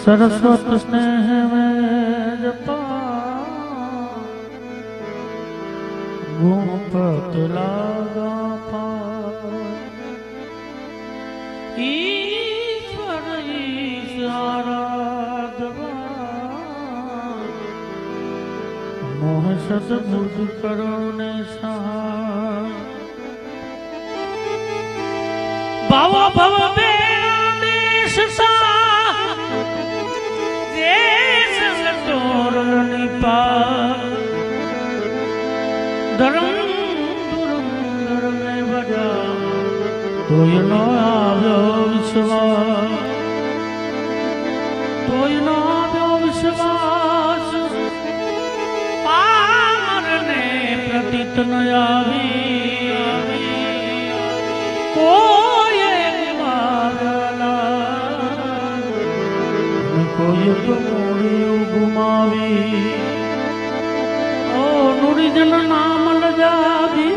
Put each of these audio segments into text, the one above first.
सरस्वत स्नेह में जपा गुणपत लागा ईश्वर ईशाराधवा मोह सदबुद्ध करुणे सहाय भाव भव देश सा देश सतोरण निपा धर्म दुर्म धर्म ने बजा तोय नो આવ્યો વિશ્વાસ તોય નો આવ્યો વિશ્વાસ પામરને પ્રતીત ન આવી કોઈએ ગુમાવેલા કોઈએ તો મોડિયું ગુમાવી ઓ નુરીજન નામ લજાવી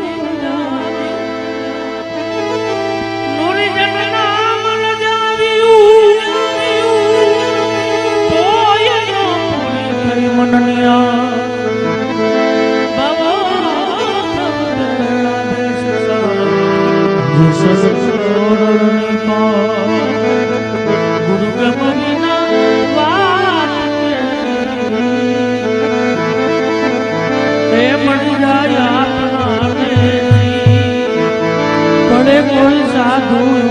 कोई साधु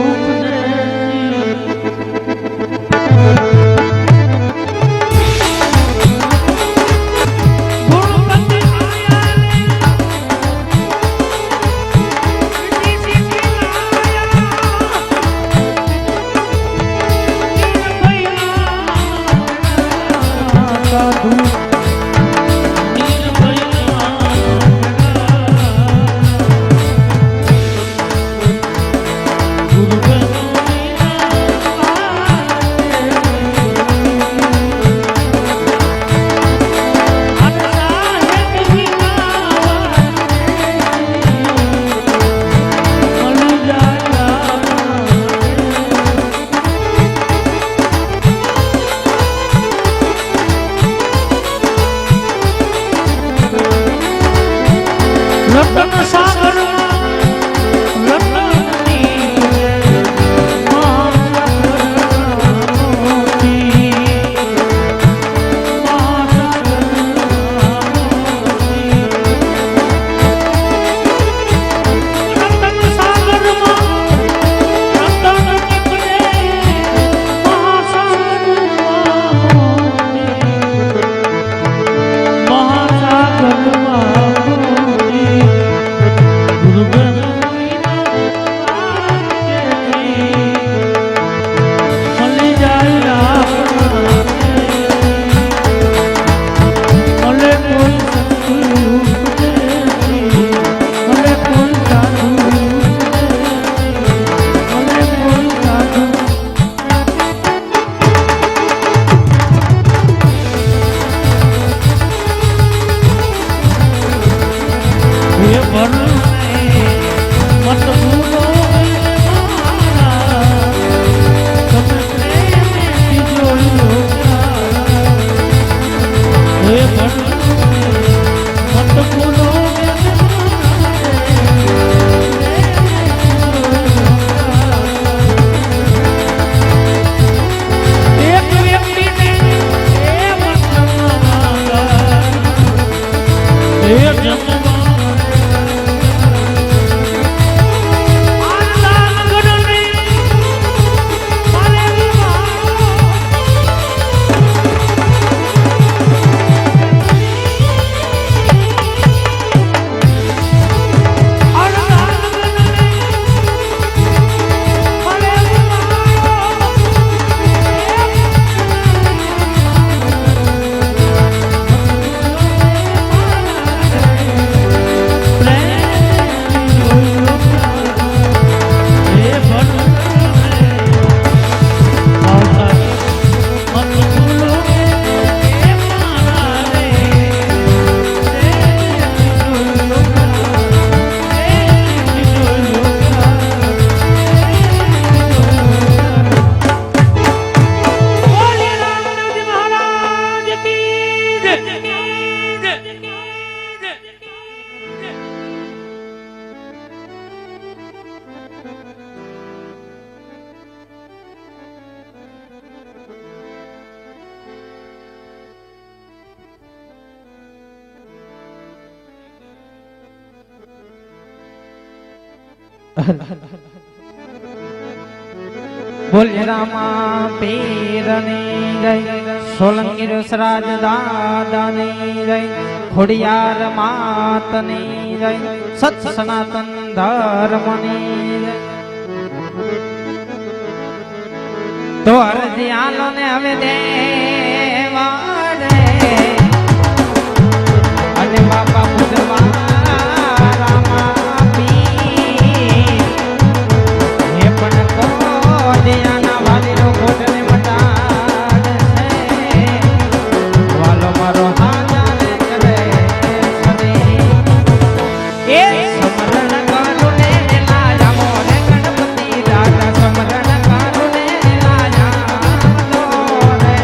બોલ રામા પીરની જય, સોલંકી રસરાજ દાદાની જય, ખોડિયાર માતની જય, સત સનાતન ધર્મની જય. તો અરજી આલો ને હવે દેવા રે, અને બાપા પૂજવા રામા પીર, હે પણ કો દયાના વાલીનો કોટને મટાડશે, વાલો મારો હાજાને કરે સદે. એ સમરણ કરું ને લાજા મોરે ગણપતિ દાદા, સમરણ કરું ને લાજા મોરે.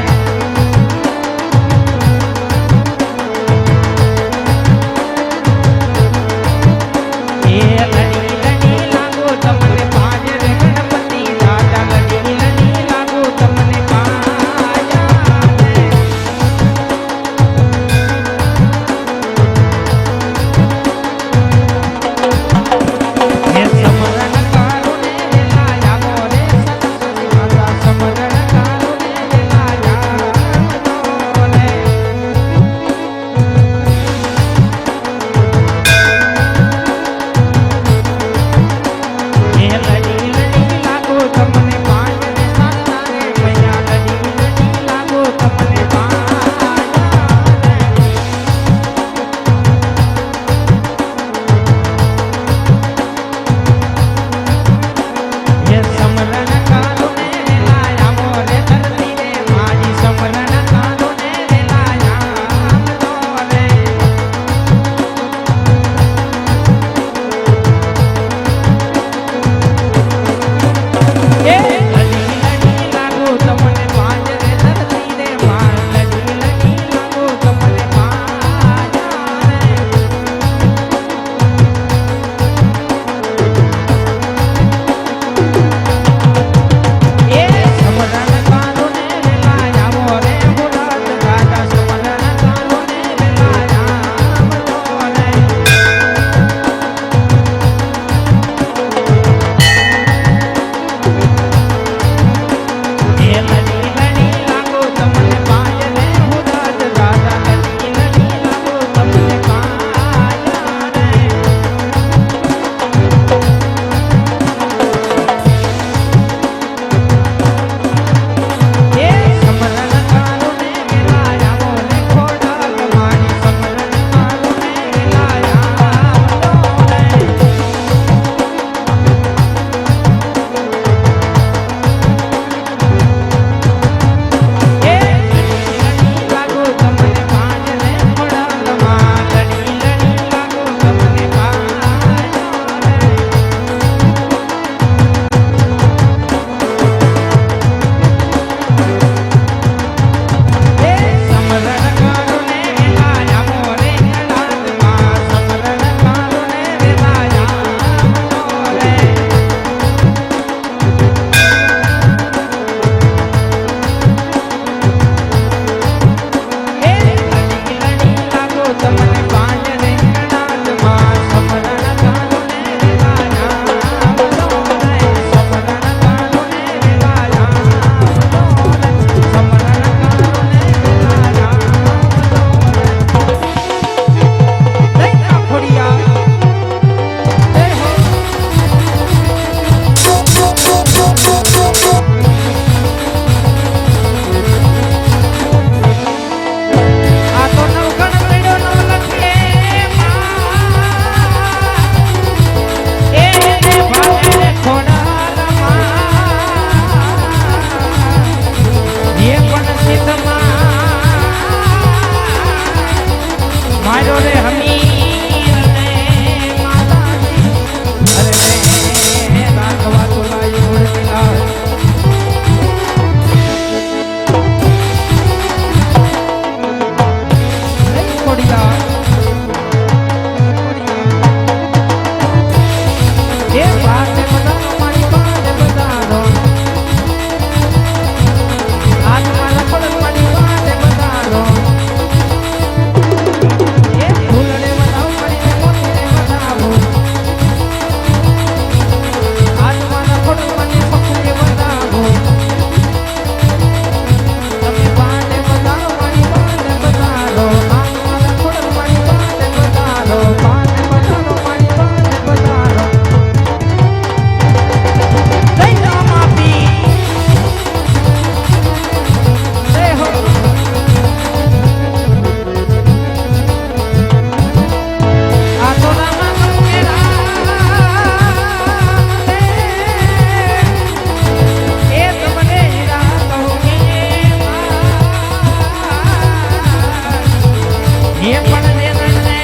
એ પણ દેવને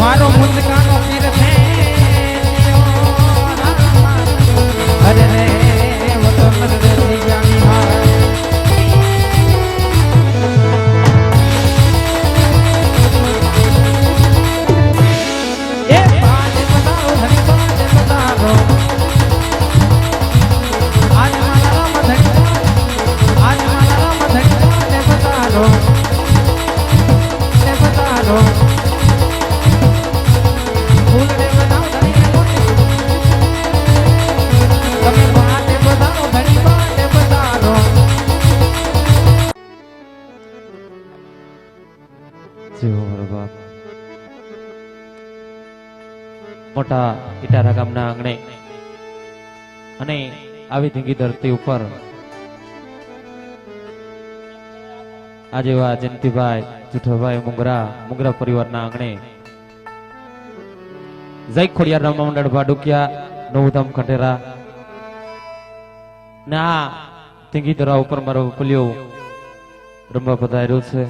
મારો મુંદકાનો પીર છે અરે રે વતો નરદી જાની હાર એ બાદ બતાવો ધણી બાદ બતાવો આજ મારા રામ ધણી આજ મારા રામ ધણી ને બતાવો ફૂલ ને બતાવો ધણી ને મોટી તમે બાદ બતાવો ધણી બાદ બતાવો જીવો મારો બાપ મોટા ઇટારા ગામના આંગણે અને આવી ધીંગી ધરતી ઉપર આજે વા જયંતિભાઈ જુઠાભાઈ મુંગરા પરિવારના આંગણે જય ખોડિયાર રામ મંડળ ભાડુકિયા નવધામ ખંડેરા ને આ ધીંગી ધરા ઉપર મારો પલ્યો રમવા પધાર્યો છે.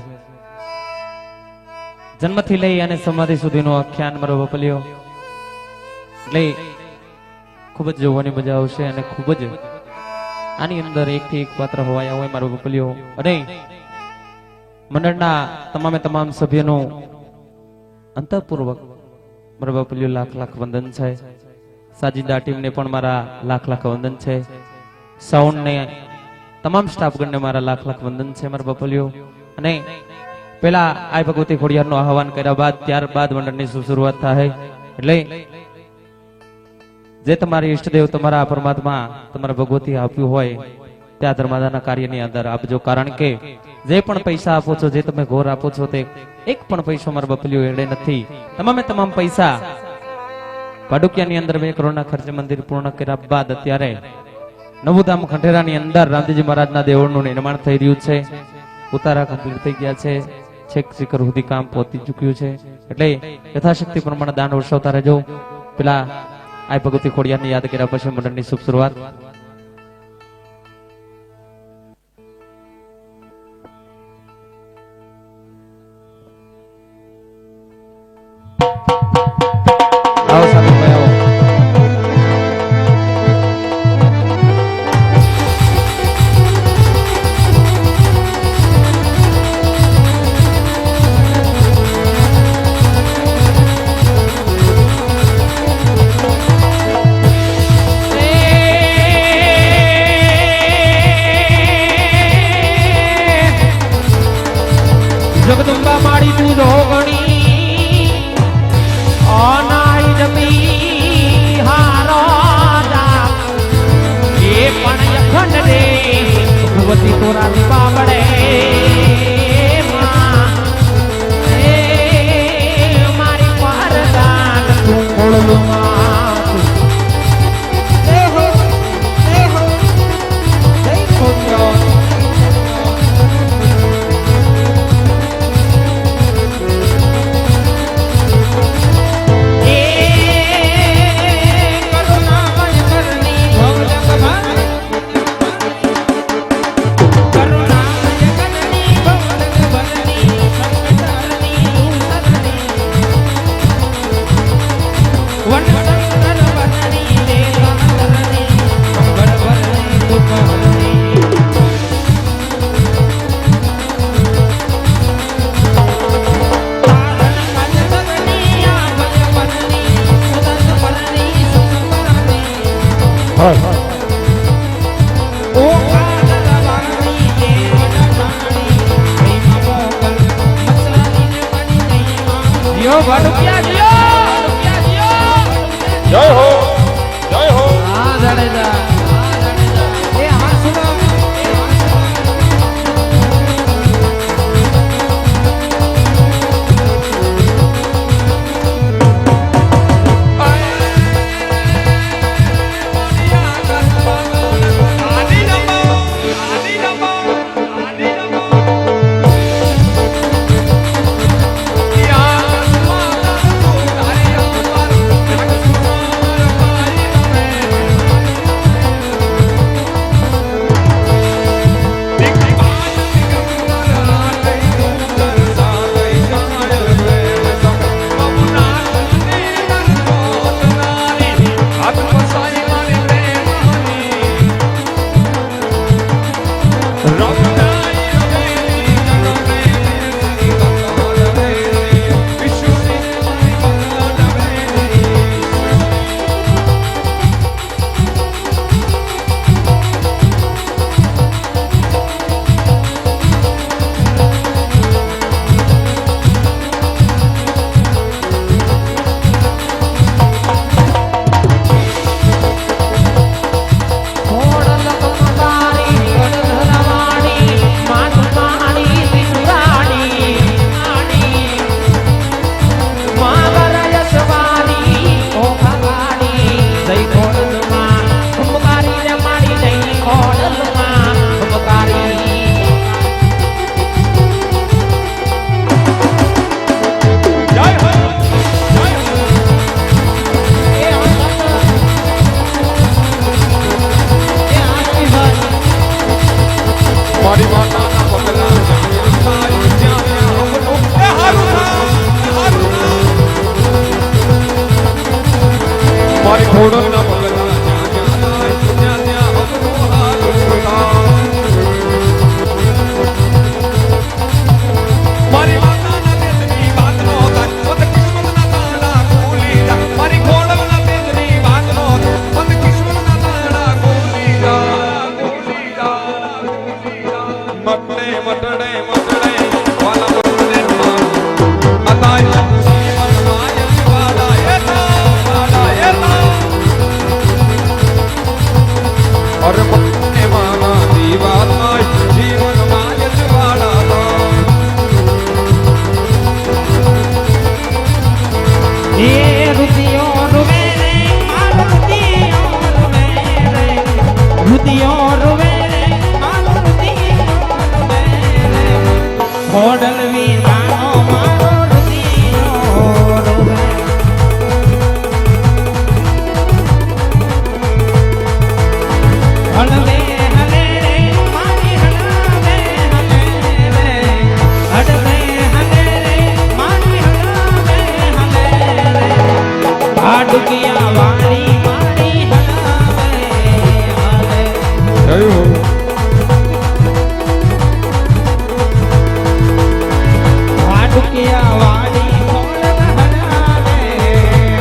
જન્મથી લઈ અને સમાધિ સુધીનો આખ્યાન મારો બપલ્યો એટલે ખૂબ જ જોવાની મજા આવશે અને ખૂબ જ આની અંદર એક થી એક પાત્ર હોવાયા હોય મારો બપલ્યો અને મંડળના તમામ સભ્યોનું અંતઃપૂર્વક મારો બપલ્યો લાખ લાખ વંદન છે. સાજીદા ટીમને પણ મારા લાખ લાખ વંદન છે. સાઉન્ડ ને તમામ સ્ટાફગણને મારા લાખ લાખ વંદન છે મારા બપલ્યો. અને પેલા આ ભગવતી ખોડિયારનું આહવાન કર્યા બાદ ત્યારબાદ મંડળની શરૂઆત થાય એટલે જે તમારી ઈષ્ટદેવ તમારા પરમાત્મા તમારા ભગવતી આપ્યું હોય ત્યાં ધર્માદાના કાર્યની અંદર આપજો. કારણ કે જે પણ પૈસા આપો છો જે તમે ઘોર આપો છો તે એક પણ પૈસો મારા બપલીઓ એડે નથી. તમામ પૈસા ભાડુકિયાની અંદર 2 કરોડના ખર્ચે મંદિર પૂર્ણ કર્યા બાદ અત્યારે નવુધામ ખંડેરાની અંદર રામજીજી મહારાજના દેવળનું નિર્માણ થઈ રહ્યું છે. ઉતારા કમ્પ્લીટ થઈ ગયા છે. છેક શિખર સુધી કામ પહોંચી ચૂક્યું છે. એટલે યથાશક્તિ પ્રમાણે દાન વર્ષવતા રહેજો. પેલા આ ભગવતી ખોડિયારને યાદ કર્યા પછી મંડળની શુભ શરૂઆત. આવો સાહેબ આવો. જગદંબા માડી તું જોગણી અનાઈ જમી હારો જા એ પણ અખંડ રે ભગવતી તોરા દીપા પડે મારી પારદાન તું ખોળલું જય હો જય હો. હા જાડેજા એ હા સુનો ખોડલવી જાનો મારો રુધિરો રોવે. હળવે હલે રે મારી હળવે હલે રે. હળવે હલે રે મારી હળવે હલે રે. હાડુકિયા વાળી મારી હળવે હલે. જય હો હાડુકિયા વાળી ખોડલ હળવે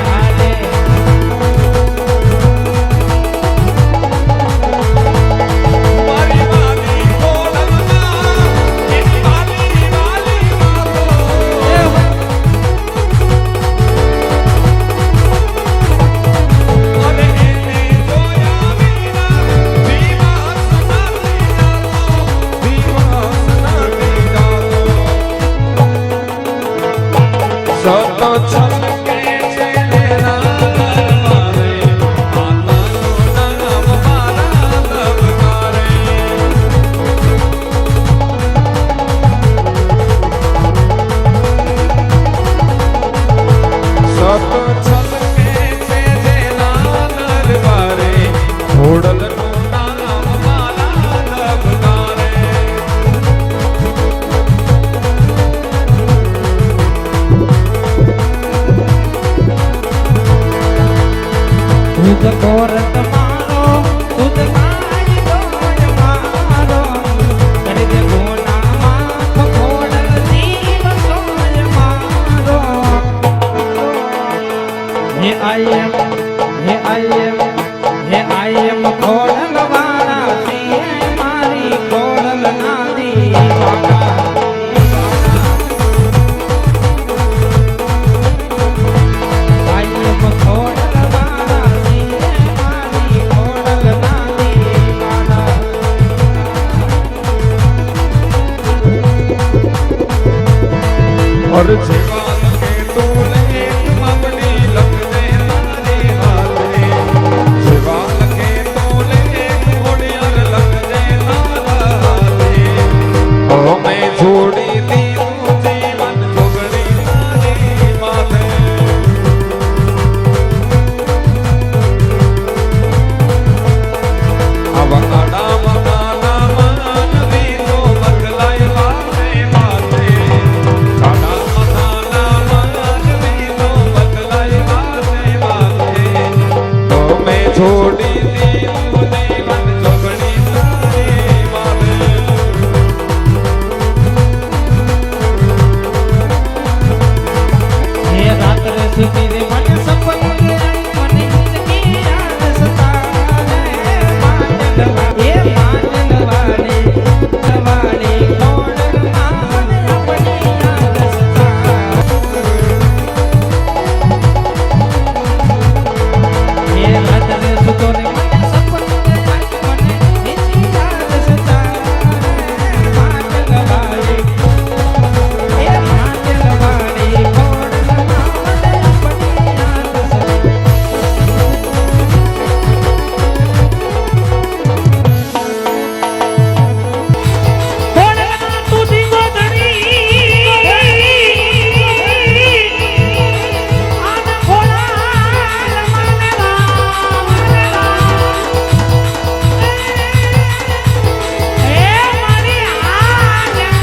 હલે. મારી વાલી કોલમમાં એની વાલી વાલી માતો અને એને જોયા વિના વિવાહ સનાતી જાતો સતો છલકે છે તેના દરબારે માતાનું નામ મારા દબકારે સતો છલકે છે તેના દરબારે ખોડલનું નામ મારા દબકારે દૂધ કોરત મારો દૂધ મારી દોય મારો. કરી દે ગોનામાં ખોડલ દીવ સોય મારો. હે આયમ ખોડલ વાળા સિંહ મારી ખોડલ નાદી વાળા. આયમ ખોડલ વાળા સિંહ મારી ખોડલ નાદી વાળા. और जीवान के तूले अपनी लग दे तारे हाथे जीवान के तूले घोड़ियार लग दे तारा हाथे ओ मैं जोड़ी दी तू जीवन जोगड़ी तारे माथे अब आड़ा मकाना मान दी तो बदलाय वाते वाते आड़ा मकाना मान दी तो बदलाय वाते वाते तो मैं छोड़ी दी तू जीवन जोगड़ी तारे माथे હે રાત્રે સુધી રે મને સપન આવી મને જિંદગી યાદ સતાવે. એ માંડલવાડી સવાડી ખોડલ માન આપણી યાદ સતાવે. હે રાત્રે સુતો રે મને સપન આવી મને જિંદગી યાદ સતાવે. માંડલવાડી એ માંડલવાડી ખોડલ માન આપણી યાદ સતાવે. ખોડલમાં તું દીવો ધરી આન ખોડલ એ મારી રાજા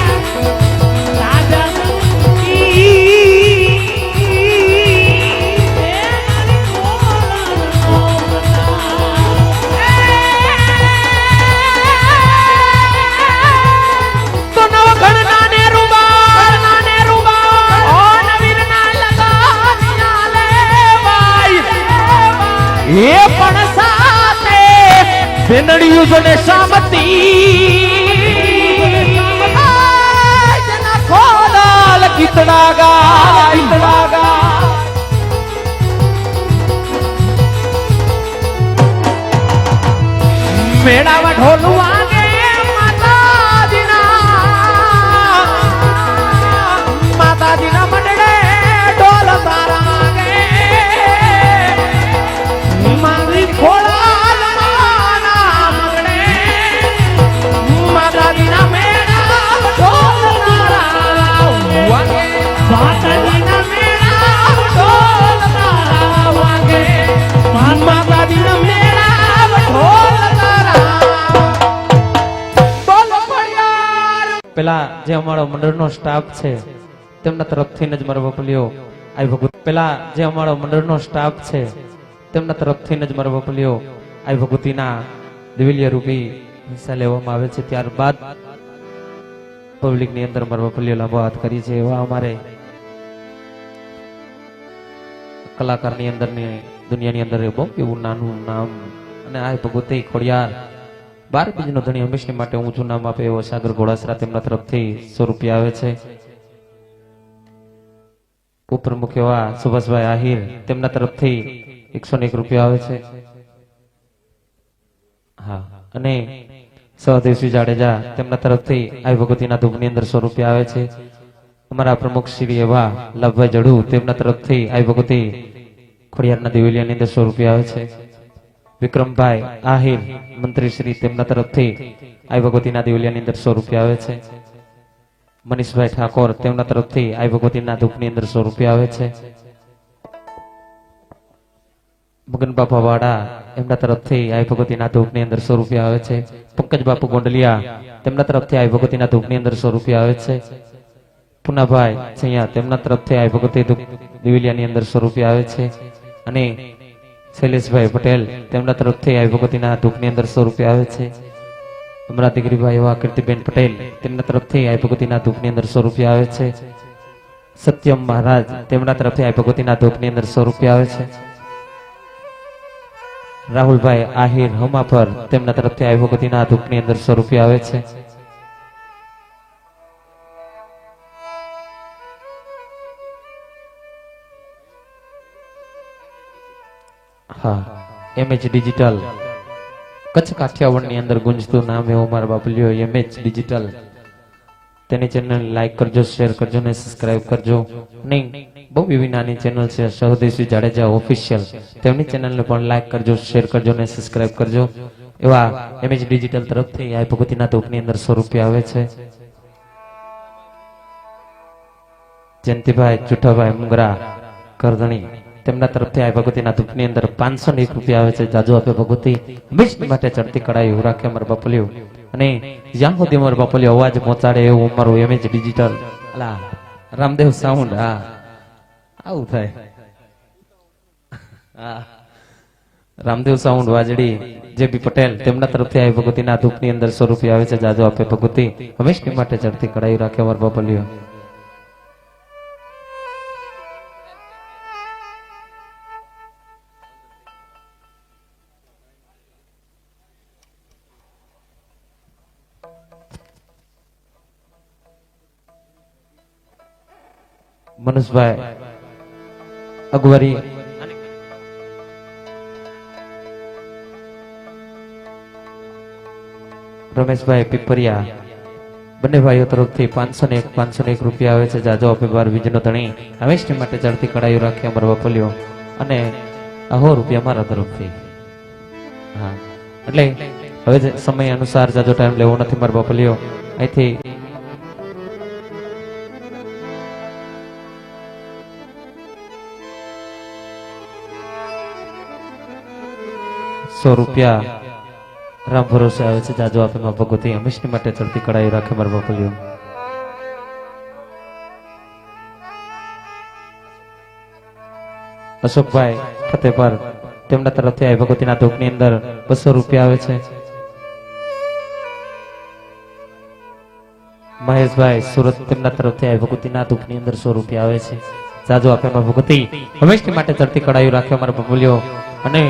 તો નવઘણના ને રૂબા ઓ નવીનના લગાનિયા લેવાય એ પણ સાથે બેનડિયું જોને સામતી જના ખોડલ ગીતડા ગાય મેળાવા ઢોલ વાગે માતાજીના મંડળે ઢોલ તારા વાગે મારી ખોડલ માના મંડળે માતાજીના મેળા ઢોલ તારા જે અમારો મંડળનો સ્ટાફ છે તેમના તરફથી જ મારો બપલિયો આ ભગવતી પેલા જે અમારો મંડળનો સ્ટાફ છે તેમના તરફથી જ મારો બપલિયો આ ભગવતીના દિવ્ય રૂપી હિસ્સા લેવામાં આવે છે. ત્યારબાદ પબ્લિક ની અંદર મારો બપલિયો લાંબો હાથ કરી છે. એવા અમારે કલાકારની અંદર ની દુનિયાની અંદર બહુ એવું નાનું નામ અને આ ભગવતી ખોડિયાર 12 બીજનો ધણી હંમેશની માટે ઊંચું નામ આપે એવો સાગર ઘોડાસરા તેમના તરફથી 100 રૂપિયા આવે છે. ઉપપ્રમુખ એવા સુભાષભાઈ આહિર તેમના તરફથી 101 રૂપિયા આવે છે. હા, અને સહદેવસિંહ જાડેજા તેમના તરફથી આ ભગવતીના ધૂપની અંદર 100 રૂપિયા આવે છે. અમારા પ્રમુખ શ્રી એવા લાભભાઈ જડુ તેમના તરફથી આ ભગવતી ખોડિયારના દિવેલિયાની અંદર 100 રૂપિયા આવે છે. વિક્રમભાઈ આહિર મંત્રી શ્રી તેમના તરફથી આ ભગવતીના દિવેલિયાની અંદર 100 રૂપિયા આવે છે. મનીષભાઈ ઠાકોર તેમના તરફથી આ ભગવતીના ધૂપની અંદર 100 રૂપિયા આવે છે. મગન બાપા વાડા એમના તરફથી આ ભગવતીના ધૂપની અંદર 100 રૂપિયા આવે છે. પંકજ બાપુ ગોંડલિયા તેમના તરફથી આ ભગવતીના ધૂપની અંદર 100 રૂપિયા આવે છે. પુનાભાઈ છૈયા તેમના તરફથી આ ભગવતી દિવેલિયાની અંદર 100 રૂપિયા આવે છે. અને શૈલેષભાઈ પટેલ તેમના તરફથી આ ભગવતીના ધૂપની અંદર 100 રૂપિયા આવે છે. અમારા દીકરીભાઈ એવા કીર્તિબેન પટેલ તેમના તરફથી આ ભગવતીના ધૂપની અંદર 100 રૂપિયા આવે છે. સત્યમ મહારાજ તેમના તરફથી આ ભગવતીના ધૂપની અંદર 100 રૂપિયા આવે છે. રાહુલભાઈ આહિર હમાફર તેમના તરફથી આ ભગવતીના ધૂપની અંદર 100 રૂપિયા આવે છે. હા, MH ડિજિટલ કચ્છ કાઠિયાવાડ ની અંદર ગુંજતું નામ એવું મારા બાપલિયો MH ડિજિટલ. તેની ચેનલ લાઈક કરજો, શેર કરજો ને સબસ્ક્રાઇબ કરજો. નહીં, બહુ એવી નાની ચેનલ છે સહદેવસિંહ જાડેજા ઓફિશિયલ, તેમની ચેનલને પણ લાઈક કરજો, શેર કરજો ને સબસ્ક્રાઇબ કરજો. એવા MH ડિજિટલ તરફથી આ ભગવતીના ધૂપની અંદર 100 રૂપિયા આવે છે. જયંતિભાઈ ચુઠાભાઈ મુંગરા કરધણી તેમના તરફથી આ ભગવતીના ધૂપની અંદર 501 રૂપિયા આવે છે. જાજો આપે ભગવતી હંમેશા માટે ચડતી કડાઈ એવું રાખે અમારા બાપલિયો. અને જ્યાં સુધી અમારા બાપલિયો અવાજ પહોંચાડે એવું અમારું MH ડિજિટલ અલા રામદેવ સાઉન્ડ. હા, આવું થાય. હા, રામદેવ સાઉન્ડ વાજડી JB પટેલ તેમના તરફથી આ ભગવતીના ધૂપની અંદર 100 રૂપિયા આવે છે. જાજો આપે ભગવતી હંમેશા માટે ચડતી કડાઈ રાખે અમારા બાપલિયો. મનુષભાઈ અગવરી રમેશભાઈ પીપરિયા બંને ભાઈઓ તરફથી 501 રૂપિયા આવે છે. જાજો આપે 12 બીજનો ધણી હંમેશા માટે ચડતી કડાઈઓ રાખી અમારા બાપલિયો. અને 100 રૂપિયા મારા તરફથી. હા, એટલે હવે સમય અનુસાર જાજો ટાઈમ લેવો નથી મારા બાપલિયો. અહીંથી ₹100 રામ ભરોસે આવે છે. જાજો આપે માં ભગવતી હંમેશા માટે ચડતી કડાઈ રાખે મારા બાપલિયો. અશોકભાઈ ફતેપર તેમના તરફથી આ ભગવતીના ધૂપની અંદર 200 રૂપિયા આવે છે. મહેશભાઈ સુરત તેમના તરફથી આ ભગવતીના ધૂપની અંદર 100 રૂપિયા આવે છે. જાજો આપે માં ભગવતી હંમેશા માટે ચડતી કડાઈ રાખે મારા બાપલિયો. અને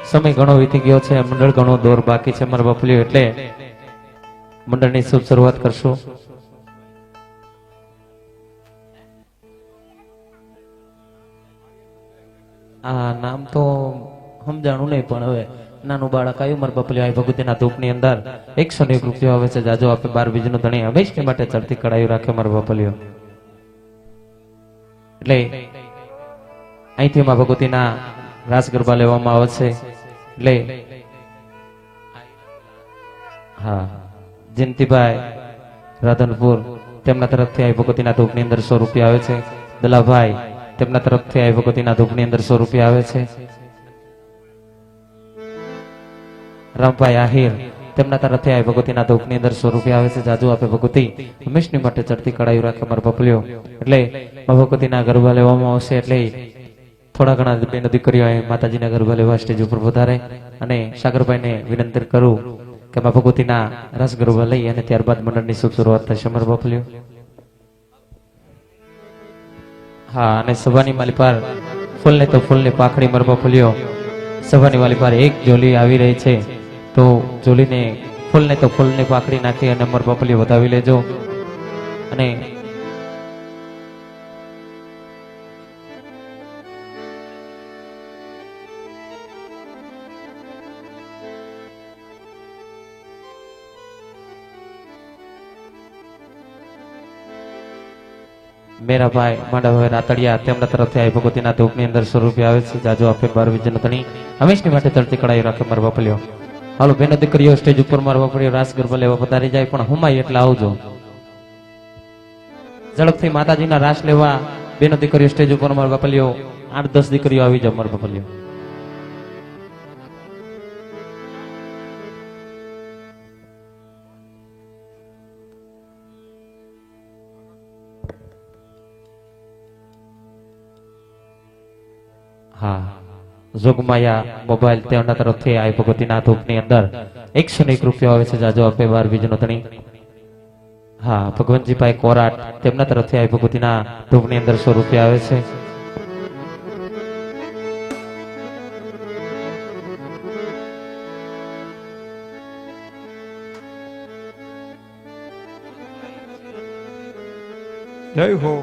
સમય ઘણો વીતી ગયો છે, મંડળ ઘણો દોર બાકી છે મારા બાપલિયો, એટલે મંડળની શુભ શરૂઆત કરશું. આ નામ તો સમજાણું નહીં, પણ હવે નાનું બાળક આવ્યું મારા બાપલિયો આ ભગવતીના ધૂપની અંદર 101 રૂપિયા આવે છે. જાજો આપે 12 બીજનો ધણી હંમેશા માટે ચડતી કડાઈ રાખે મારા બાપલિયો. એટલે અહીંથી માં ભગવતીના રાસ ગરબા લેવામાં આવે છે. એટલે હા, જયંતિભાઈ રાધનપુર તેમના તરફથી આ ભગવતીના ધૂપની અંદર 100 રૂપિયા આવે છે. દલાભાઈ તેમના તરફથી આ ભગવતીના ધૂપની અંદર 100 રૂપિયા આવે છે. રામભાઈ આહિર તેમના તરફથી આ ભગવતીના ધૂપની અંદર 100 રૂપિયા આવે છે. જાજુ આપે ભગવતી હંમેશની માટે ચડતી કડાયું રાખે મારા બપલ્યો. એટલે ભગવતીના ગરબા લેવામાં આવશે એટલે થોડા ઘણા બેન દીકરીઓ માતાજીના ગરબા લેવા સ્ટેજ ઉપર વધારે અને સાગરભાઈને વિનંતી કરું કે મા ભગવતીના રસ ગરબા લઈ અને ત્યારબાદ મંડળની શુભ શરૂઆત થશે મારા બપલ્યો. હા, અને સભાની માલી પર ફૂલને તો ફૂલની પાખડી મારા બપલ્યો. સભાની વાલી પર એક જોલી આવી રહી છે તો જોલીને ફૂલને તો ફૂલની પાખડી નાખી અને મારા બપલ્યો વધાવી લેજો. અને મેરા ભાઈ માંડભાઈ રાતડિયા તેમના તરફથી આ ભગવતીના ધૂપની અંદર 100 રૂપિયા આવે છે. જાજો આપે 12 વિજયનો ધણી હંમેશની માટે તરતી કડાઈ રાખે મારા બપલ્યો. હાલો બેનો દીકરીઓ સ્ટેજ ઉપર મારા બપલ્યો રાસ ગરબા લેવા પધારી જાય પણ હુમાય એટલે આવજો. ઝડપથી માતાજીના રાસ લેવા બેનો દીકરીઓ સ્ટેજ ઉપર મારા બપલ્યો 8-10 દીકરીઓ આવી જાવ મારા બપલ્યો. હા, જોગમાયા મોબાઈલ તેમના તરફથી આ ભગવતીના ધૂપની અંદર 101 રૂપિયા આવે છે. જાજો આપે 12 બીજનો ધણી. હા, ભગવંતજીભાઈ કોરાટ તેમના તરફથી આ ભગવતીના ધૂપની અંદર 100 રૂપિયા આવે છે. જય હો.